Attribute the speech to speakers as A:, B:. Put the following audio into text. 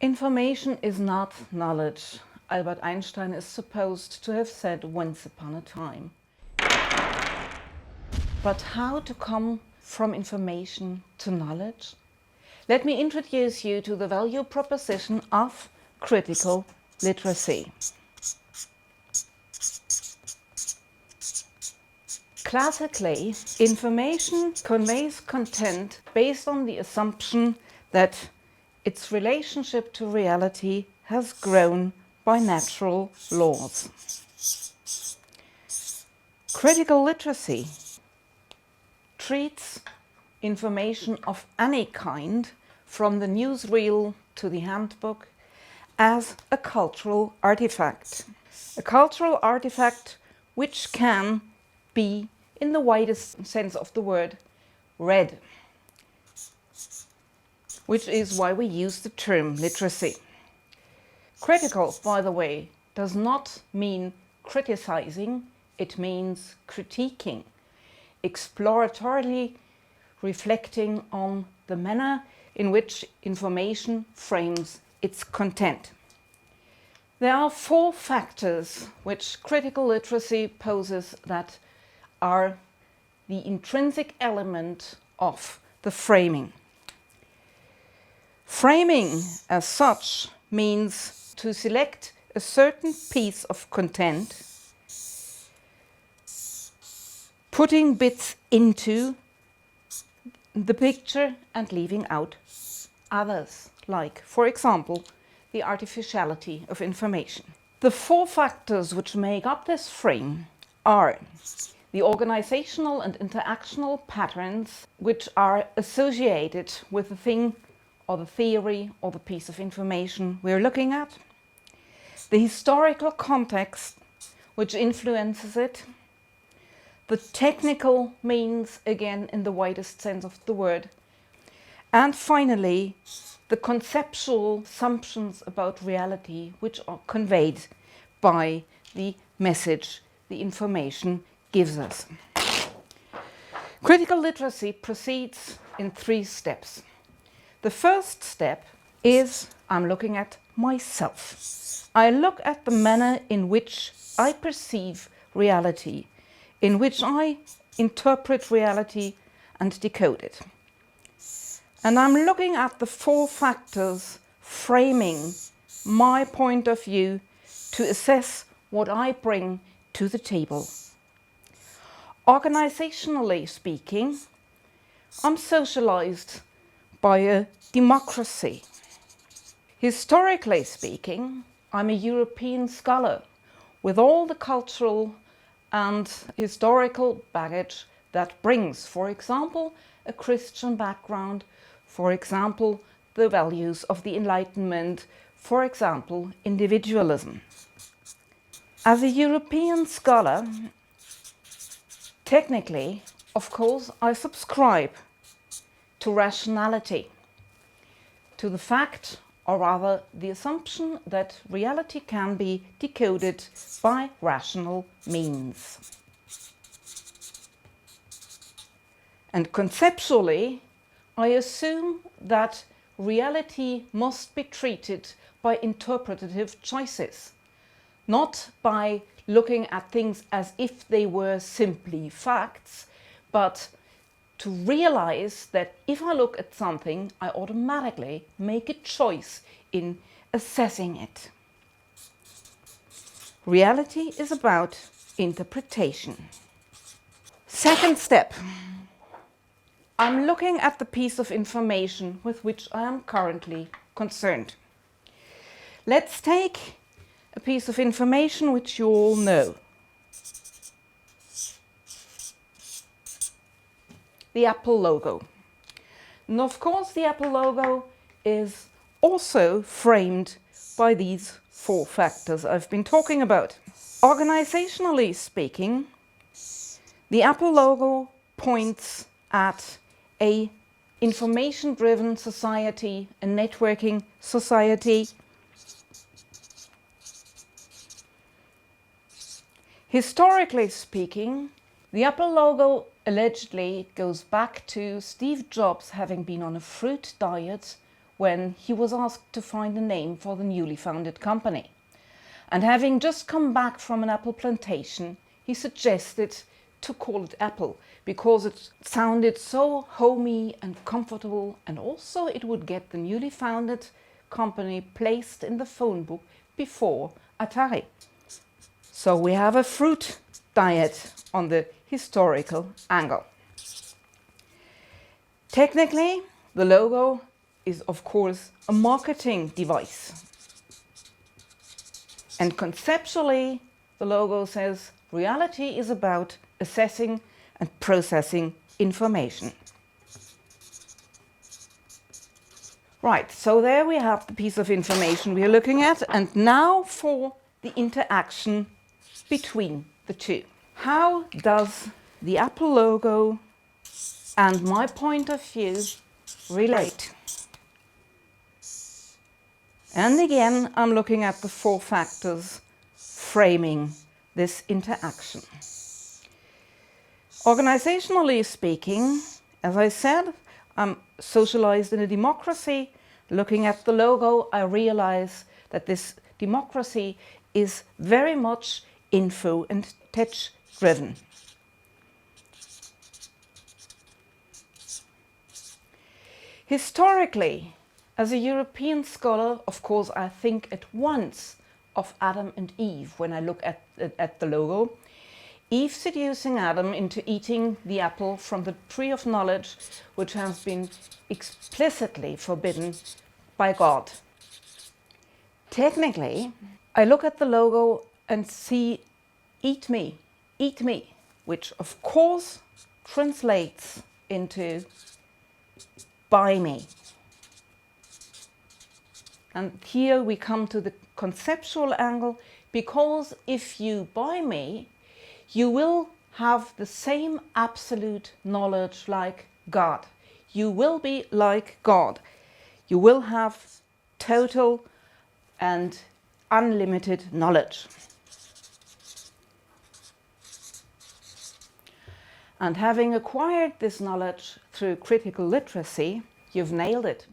A: Information is not knowledge, Albert Einstein is supposed to have said once upon a time. But how to come from information to knowledge? Let me introduce you to the value proposition of critical literacy. Classically, information conveys content based on the assumption that its relationship to reality has grown by natural laws. Critical literacy treats information of any kind, from the newsreel to the handbook, as a cultural artifact. A cultural artifact which can be, in the widest sense of the word, read. Which is why we use the term literacy. Critical, by the way, does not mean criticizing, it means critiquing, exploratorily reflecting on the manner in which information frames its content. There are 4 factors which critical literacy poses that are the intrinsic element of the framing. Framing, as such, means to select a certain piece of content, putting bits into the picture and leaving out others, like, for example, the artificiality of information. The 4 factors which make up this frame are the organizational and interactional patterns which are associated with the thing or the theory or the piece of information we're looking at, the historical context which influences it, the technical means, again in the widest sense of the word, and finally the conceptual assumptions about reality which are conveyed by the message the information gives us. Critical literacy proceeds in 3 steps. The first step is I'm looking at myself. I look at the manner in which I perceive reality, in which I interpret reality and decode it. And I'm looking at the 4 factors framing my point of view to assess what I bring to the table. Organizationally speaking, I'm socialized by a democracy. Historically speaking, I'm a European scholar with all the cultural and historical baggage that brings, for example, a Christian background, for example, the values of the Enlightenment, for example, individualism. As a European scholar, technically, of course, I subscribe to rationality, to the fact, or rather the assumption, that reality can be decoded by rational means. And conceptually, I assume that reality must be treated by interpretative choices, not by looking at things as if they were simply facts, but to realize that if I look at something, I automatically make a choice in assessing it. Reality is about interpretation. Second step. I'm looking at the piece of information with which I am currently concerned. Let's take a piece of information which you all know. The Apple logo. And of course the Apple logo is also framed by these 4 factors I've been talking about. Organizationally speaking, the Apple logo points at a information-driven society, a networking society. Historically speaking, the Apple logo allegedly goes back to Steve Jobs having been on a fruit diet when he was asked to find a name for the newly founded company. And having just come back from an apple plantation, he suggested to call it Apple because it sounded so homey and comfortable, and also it would get the newly founded company placed in the phone book before Atari. So we have a fruit diet on the historical angle. Technically, the logo is of course a marketing device. And conceptually, the logo says reality is about assessing and processing information. Right, so there we have the piece of information we are looking at, and now for the interaction between the two. How does the Apple logo and my point of view relate? And again, I'm looking at the 4 factors framing this interaction. Organizationally speaking, as I said, I'm socialized in a democracy. Looking at the logo, I realize that this democracy is very much info and tech driven. Historically, as a European scholar, of course, I think at once of Adam and Eve when I look at the logo. Eve seducing Adam into eating the apple from the tree of knowledge, which has been explicitly forbidden by God. Technically, I look at the logo and see eat me, which of course translates into buy me. And here we come to the conceptual angle, because if you buy me, you will have the same absolute knowledge like God. You will be like God. You will have total and unlimited knowledge. And having acquired this knowledge through critical literacy, you've nailed it.